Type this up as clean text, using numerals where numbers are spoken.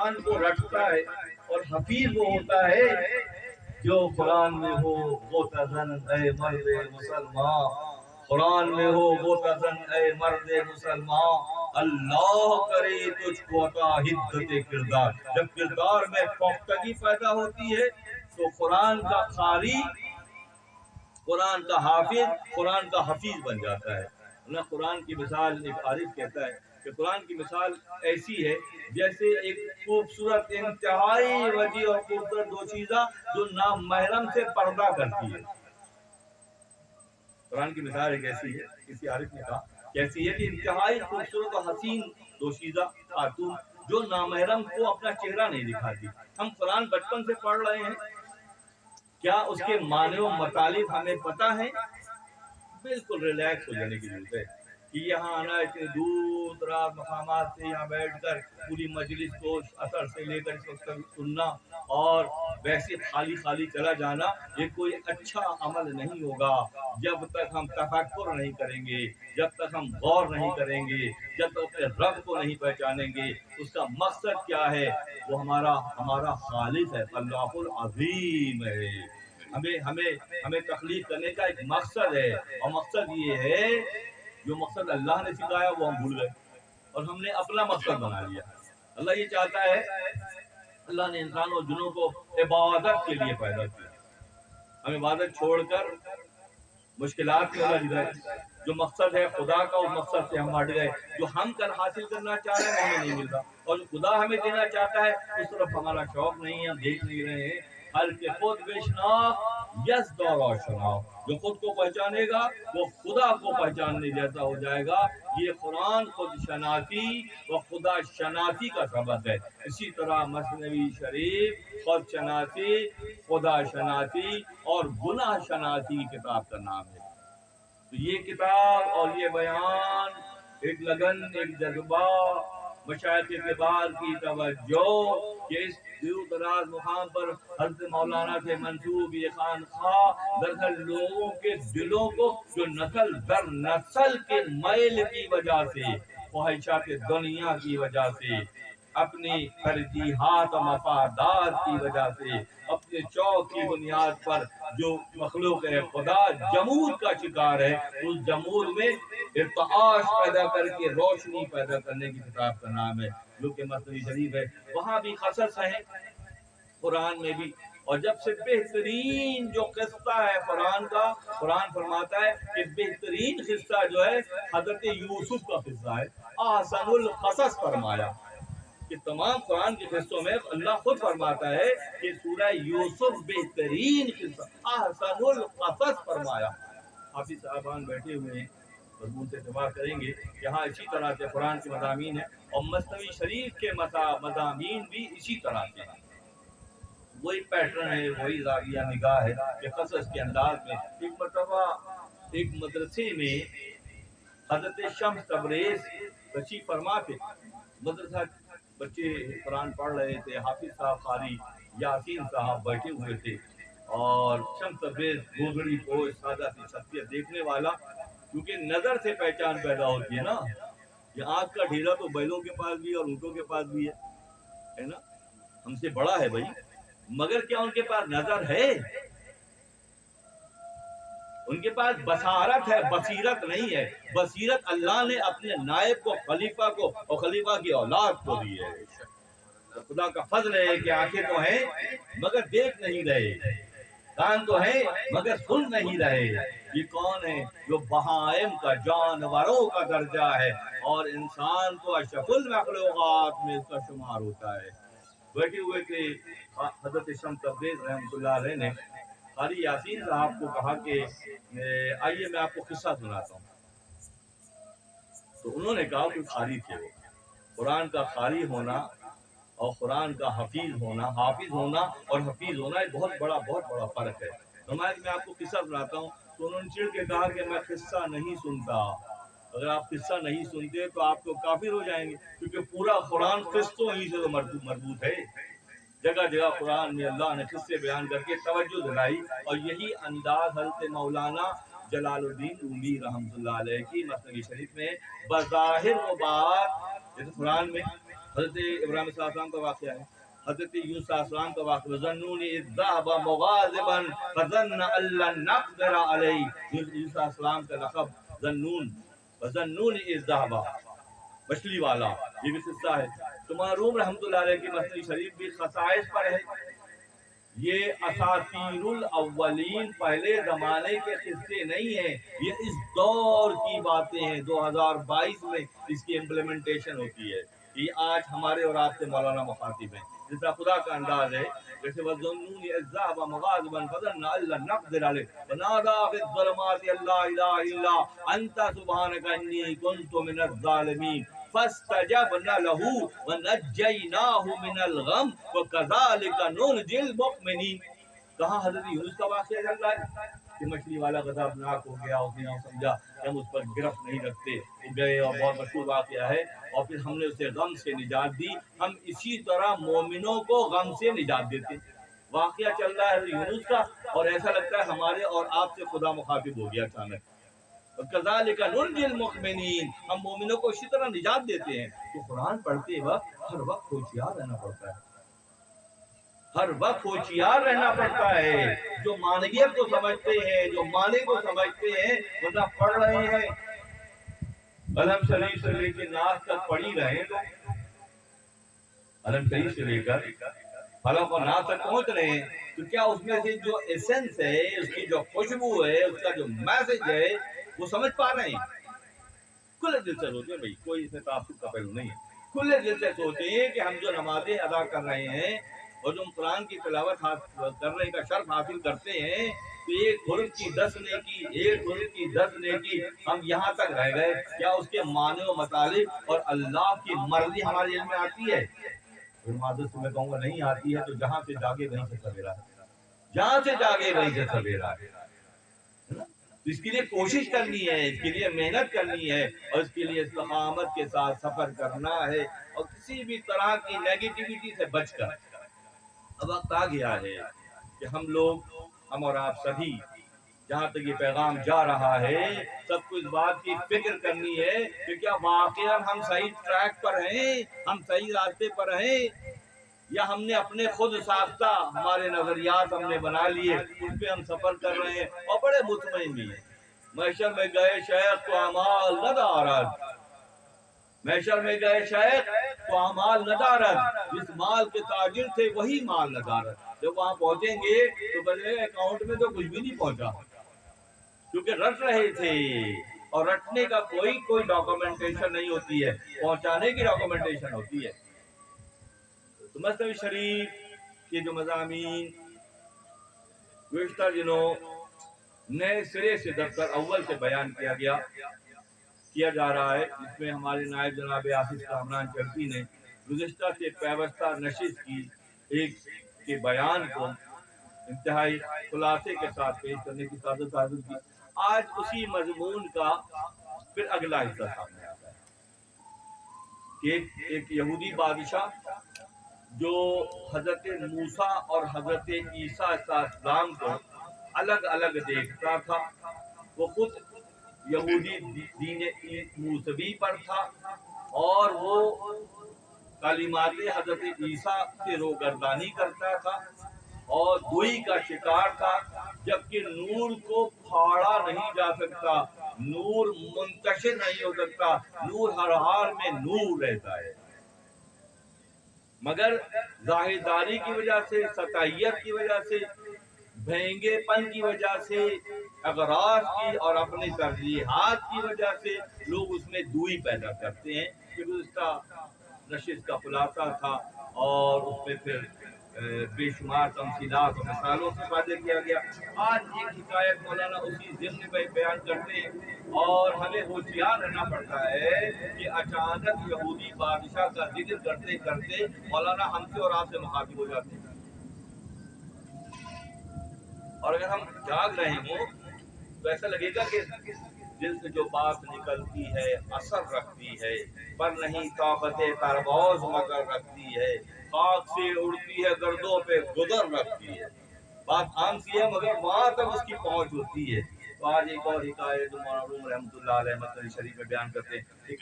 قرآن کو رٹتا ہے، اور حفیظ وہ ہوتا ہے جو قرآن میں ہو وہ تزن اے مرد مسلمان، قرآن میں ہو وہ تزن اے مرد مسلمان، اللہ کرے تجھ کو عطا حدت کردار۔ جب کردار میں پختگی پیدا ہوتی ہے تو قرآن کا قاری، قرآن کا حافظ، قرآن کا حفیظ بن جاتا ہے۔ قرآن کی مثال، ایک عارف کہتا ہے کہ قرآن کی مثال ایسی ہے جیسے ایک خوبصورت، انتہائی وسیع اور خوبصورت دو چیزاں جو نامحرم سے پردہ کرتی ہے۔ قرآن کی مثال ایک ایسی ہے، کسی عارف نے کہا کیسی ہے کہ انتہائی خوبصورت اور حسین دو چیزاں خاتون جو نامحرم کو اپنا چہرہ نہیں دکھاتی۔ ہم قرآن بچپن سے پڑھ رہے ہیں، کیا اس کے معنی و مطالب ہمیں پتہ ہے؟ بالکل ریلیکس ہو جانے کی ضرورت ہے کہ یہاں آنا، اتنے دور دراز مقامات سے یہاں بیٹھ کر پوری مجلس کو اثر سے لے کر اس وقت سننا اور ویسے خالی خالی چلا جانا، یہ کوئی اچھا عمل نہیں ہوگا جب تک ہم تفکر نہیں کریں گے، جب تک ہم غور نہیں کریں گے، جب تک اپنے رب کو نہیں پہچانیں گے۔ اس کا مقصد کیا ہے؟ وہ ہمارا خالق ہے، اللہ العظیم ہے۔ ہمیں تخلیق کرنے کا ایک مقصد ہے، اور مقصد یہ ہے جو مقصد اللہ نے سکھایا وہ ہم بھول گئے اور ہم نے اپنا مقصد بنا لیا۔ اللہ یہ چاہتا ہے، اللہ نے انسان اور جنوں کو عبادت کے لیے پیدا کیا، ہم عبادت چھوڑ کر مشکلات میں الجھ گئے۔ جو مقصد ہے خدا کا، اس مقصد سے ہم ہٹ گئے۔ جو ہم کر حاصل کرنا چاہ رہے ہیں وہ ہمیں نہیں مل رہا، اور جو خدا ہمیں دینا چاہتا ہے اس طرف ہمارا شوق نہیں ہے، ہم دیکھ نہیں رہے ہیں۔ ہر کے خود بشناک یس دور شناک، جو خود کو پہچانے گا وہ خدا کو پہچاننے جیسا ہو جائے گا۔ یہ قرآن خود شناسی و خدا شناسی کا سبق ہے۔ اسی طرح مثنوی شریف خود شناسی، خدا شناسی اور گناہ شناسی کی کتاب کا نام ہے۔ تو یہ کتاب اور یہ بیان ایک لگن، ایک جذبہ، مشائخ کبار کی توجہ کہ اس دور دراز مقام پر حضرت مولانا سے منسوب یہ خانقاہ دراصل لوگوں کے دلوں کو جو نسل در نسل کے میل کی وجہ سے، خواہشات دنیا کی وجہ سے، اپنی ترجیحات و مفادات کی وجہ سے، اپنے شوق کی بنیاد پر جو مخلوق ہے خدا جمود کا شکار ہے، اس جمود میں ارتعاش پیدا کر کے روشنی پیدا کرنے کی کتاب کا نام ہے جو کہ مثنوی شریف ہے۔ وہاں بھی قصص ہیں، قرآن میں بھی، اور جب سے بہترین جو قصہ ہے قرآن کا، قرآن فرماتا ہے کہ بہترین قصہ جو ہے حضرت یوسف کا قصہ ہے۔ احسن القصص فرمایا کہ تمام قرآن کے قصوں میں اللہ خود فرماتا ہے کہ سورہ یوسف بہترین قصہ، احسن القصص فرمایا۔ حافظ صاحبان بیٹھے ہوئے ہیں، مضمون سے اتفاق کریں گے، یہاں اسی طرح سے قرآن کے مضامین ہیں اور مثنوی شریف کے مضامین بھی اسی طرح سے ہیں۔ وہی پیٹرن ہے، وہی زاویہ نگاہ ہے کہ قصص کے انداز میں۔ ایک مرتبہ ایک مدرسے میں حضرت شمس تبریز تشریف فرما تھے، مدرسہ بچے قرآن پڑھ رہے تھے، حافظ صاحب قاری یاسین صاحب بیٹھے ہوئے تھے، اور شمس تبریز گوگڑی پوش سادہ سی شخصیت، دیکھنے والا کیونکہ نظر سے پہچان پیدا ہوتی ہے نا، یہ آنکھ کا ڈھیلا تو بیلوں کے پاس بھی ہے اور اونٹوں کے پاس بھی ہے نا، ہم سے بڑا ہے بھائی، مگر کیا ان کے پاس نظر ہے؟ ان کے پاس بصارت ہے، بصیرت نہیں ہے۔ بصیرت اللہ نے اپنے نائب کو، خلیفہ کو، اور خلیفہ کی اولاد کو دی ہے۔ خدا کا فضل ہے کہ آنکھیں تو ہیں مگر دیکھ نہیں رہے، کان تو ہیں مگر سن نہیں رہے۔ یہ کون ہے؟ جو بہائم کا، جانوروں کا درجہ ہے، اور انسان تو اشرف المخلوقات میں اس کا شمار ہوتا ہے۔ بیٹھے ہوئے تھے حضرت شمس تبریز رحمۃ اللہ علیہ نے قاری یاسین صاحب کو کہا کہ آئیے میں آپ کو قصہ سناتا ہوں۔ تو انہوں نے کہا کہ قاری تھے وہ، قرآن کا قاری ہونا اور قرآن کا حفیظ ہونا، حافظ ہونا اور حفیظ ہونا ایک بہت بڑا فرق ہے۔ فرمایا کہ میں آپ کو قصہ سناتا ہوں، تو انہوں نے چڑھ کے کہا کہ میں قصہ نہیں سنتا، اگر آپ قصہ نہیں سنتے تو آپ تو کافر ہو جائیں گے، کیونکہ پورا قرآن قصوں ہی سے مربوط ہے۔ جگہ جگہ قرآن میں اللہ نے قصے بیان کر کے توجہ دلائی، اور یہی انداز حضرت مولانا جلال الدین رومی رحمۃ اللہ علیہ کی مثنوی شریف میں بظاہر وہ بات، جیسے قرآن میں حضرت ابراہیم صلی اللہ علیہ وسلم کا واقعہ ہے، حضرت یونس علیہ السلام کا واقعہ، وَظَنُّونِ إِذْ ذَهَبَ مُغَاضِبًا فَظَنَّ أَن لَّن نَّقْدِرَ عَلَيْهِ، یونس علیہ السلام کا لقب ذنون، وَظَنُّونِ إِذْ ذَهَبَ مچھلی والا، یہ بھی قصہ ہے۔ تو معروم رحمۃ اللہ علیہ کی مسند شریف بھی خصائص پر ہے، یہ اساطیر الاولین پہلے زمانے کے قصے نہیں ہیں، یہ اس دور کی باتیں ہیں، 2022 میں اس کی امپلیمنٹیشن ہوتی ہے، یہ آج ہمارے اور آپ سے مولانا مخاطب ہیں، جس طرح خدا کا انداز ہے، جیسے وَظُنُّونِ إِذْ ذَهَبَ مُغَاضِبًا فَظَنَّ أَن لَّن نَّقْدِرَ عَلَيْهِ وَنَادَىٰ فِي الظُّلُمَاتِ أَن لَّا إِلَٰهَ إِلَّا أَنتَ سُبْحَانَكَ إِنِّي كُنتُ مِنَ الظَّالِمِينَ فَاسْتَجَبْنَا لَهُ وَنَجَّيْنَاهُ مِنَ الْغَمِّ وَكَذَٰلِكَ نُنْجِي الْمُؤْمِنِينَ۔ کہاں حضرت یونس کا واقعہ چل رہا ہے کہ مچھلی والا غضبناک ہو گیا، اس نے یہ سمجھا کہ ہم اس پر گرفت نہیں رکھتے، وہ گئے اور بہت مشہور واقعہ ہے، اور پھر ہم نے اسے غم سے نجات دی، ہم اسی طرح مومنوں کو غم سے نجات دیتے۔ واقعہ چل رہا ہے حضرت یونس کا، اور ایسا لگتا ہے ہمارے اور آپ سے خدا مخاطب ہو گیا اچانک، کذالک ننجی المؤمنین، ہم مومنوں کو اسی طرح نجات دیتے ہیں۔ تو قرآن پڑھتے وقت ہر وقت ہوشیار رہنا پڑتا ہے، ہر وقت ہوشیار رہنا پڑتا ہے، جو معنویت کو سمجھتے ہیں، جو معنی کو سمجھتے ہیں، ورنہ پڑھ رہے ہیں قلم شریف سے لے کے ناس تک پڑھ ہی رہے ہیں، تو قلم شریف سے لے کر فلق اور ناس تک پہنچ رہے ہیں، تو کیا اس میں سے جو ایسنس ہے، اس کی جو خوشبو ہے، اس کا جو میسج ہے، وہ سمجھ پا رہے ہیں؟ کھلے دل سے سوچیں بھائی، کوئی اس میں تعصب کا پہلو نہیں ہے، کھلے دل سے سوچیں کہ ہم جو نمازیں ادا کر رہے ہیں اور جو ہم قرآن کی تلاوت کرنے کا شرف حاصل کرتے ہیں، تو ایک حرف کی 10 نیکی، ایک حرف کی 10 نیکی، ہم یہاں تک رہ گئے، کیا اس کے معنی و مطالب اور اللہ کی مرضی ہمارے علم میں آتی ہے؟ معذرت سے میں کہوں گا نہیں آتی ہے، تو جہاں سے جاگے وہیں سے سویرا ہے، جہاں سے جاگے وہیں سے سویرا ہے۔ تو اس کے لیے کوشش کرنی ہے، اس کے لیے محنت کرنی ہے، اور اس کے لیے استقامت کے ساتھ سفر کرنا ہے، اور کسی بھی طرح کی نیگیٹیوٹی سے بچ کر۔ اب وقت آ گیا ہے کہ ہم لوگ، ہم اور آپ سبھی، جہاں تک یہ پیغام جا رہا ہے، سب کو اس بات کی فکر کرنی ہے کہ کیا واقعا ہم صحیح ٹریک پر ہیں، ہم صحیح راستے پر ہیں، یا ہم نے اپنے خود ساختہ ہمارے نظریات ہم نے بنا لیے، اس پہ ہم سفر کر رہے ہیں اور بڑے مطمئن بھی ہیں۔ محشر میں گئے شیخ تو اعمال نہ دارد، محشر میں گئے شیخ تو اعمال نہ دارد، جس مال کے تاجر تھے وہی مال نہ دارد۔ جب وہاں پہنچیں گے تو بولے اکاؤنٹ میں تو کچھ بھی نہیں پہنچا، کیونکہ رٹ رہے تھے، اور رٹنے کا کوئی ڈاکومنٹیشن نہیں ہوتی ہے، پہنچانے کی ڈاکومنٹیشن ہوتی ہے۔ تو مثنوی شریف کے جو مضامین گزشتہ دنوں نئے سرے سے دفتر اول سے بیان کیا جا رہا ہے، جس میں ہمارے نائب جناب آصف کامران چلتی نے گزشتہ سے پیوستہ نشست کی ایک کے بیان کو انتہائی خلاصے کے ساتھ پیش کرنے کی سعادت حاصل کی۔ آج اسی مضمون کا پھر اگلا حصہ سامنے آتا ہے کہ ایک یہودی بادشاہ جو حضرت موسیٰ اور حضرت عیسیٰ علیہ السلام کو الگ الگ دیکھتا تھا، وہ خود یہودی دین موسوی پر تھا، اور وہ تعلیمات حضرت عیسیٰ سے روگردانی کرتا تھا اور دوئی کا شکار تھا، جبکہ نور کو پھاڑا نہیں جا سکتا، نور منتشر نہیں ہو سکتا، نور ہر حال میں نور رہتا ہے، مگر ظاہرداری کی وجہ سے، سطحیت کی وجہ سے، بھینگے پن کی وجہ سے، اغراض کی اور اپنی ترجیحات کی وجہ سے لوگ اس میں دوئی پیدا کرتے ہیں، کہ اس کا نشست کا خلاصہ تھا، اور اس میں پھر بے شمار تمثیلات اور مثالوں سے واضح کیا گیا۔ آج ایک حکایت مولانا اسی ضمن پہ بیان کرتے ہیں، اور ہمیں ہوشیار رہنا پڑتا ہے کہ اچانک یہودی بادشاہ کا ذکر کرتے کرتے مولانا ہم سے اور آپ سے مخاطب ہو جاتے ہیں، اور اگر ہم جاگ رہے ہوں تو ایسا لگے گا کہ دل سے جو بات نکلتی ہے اثر رکھتی ہے، پر نہیں طاقت پرواز مگر رکھتی ہے، خاک سے اڑتی ہے گردوں پہ گزر رکھتی ہے، بات عام سی ہے مگر وہاں تک اس کی پہنچ ہوتی ہے۔ تو آج ایک اور حکایت جو معروم رحمۃ اللہ علیہ مثنوی شریف میں بیان کرتے ہیں۔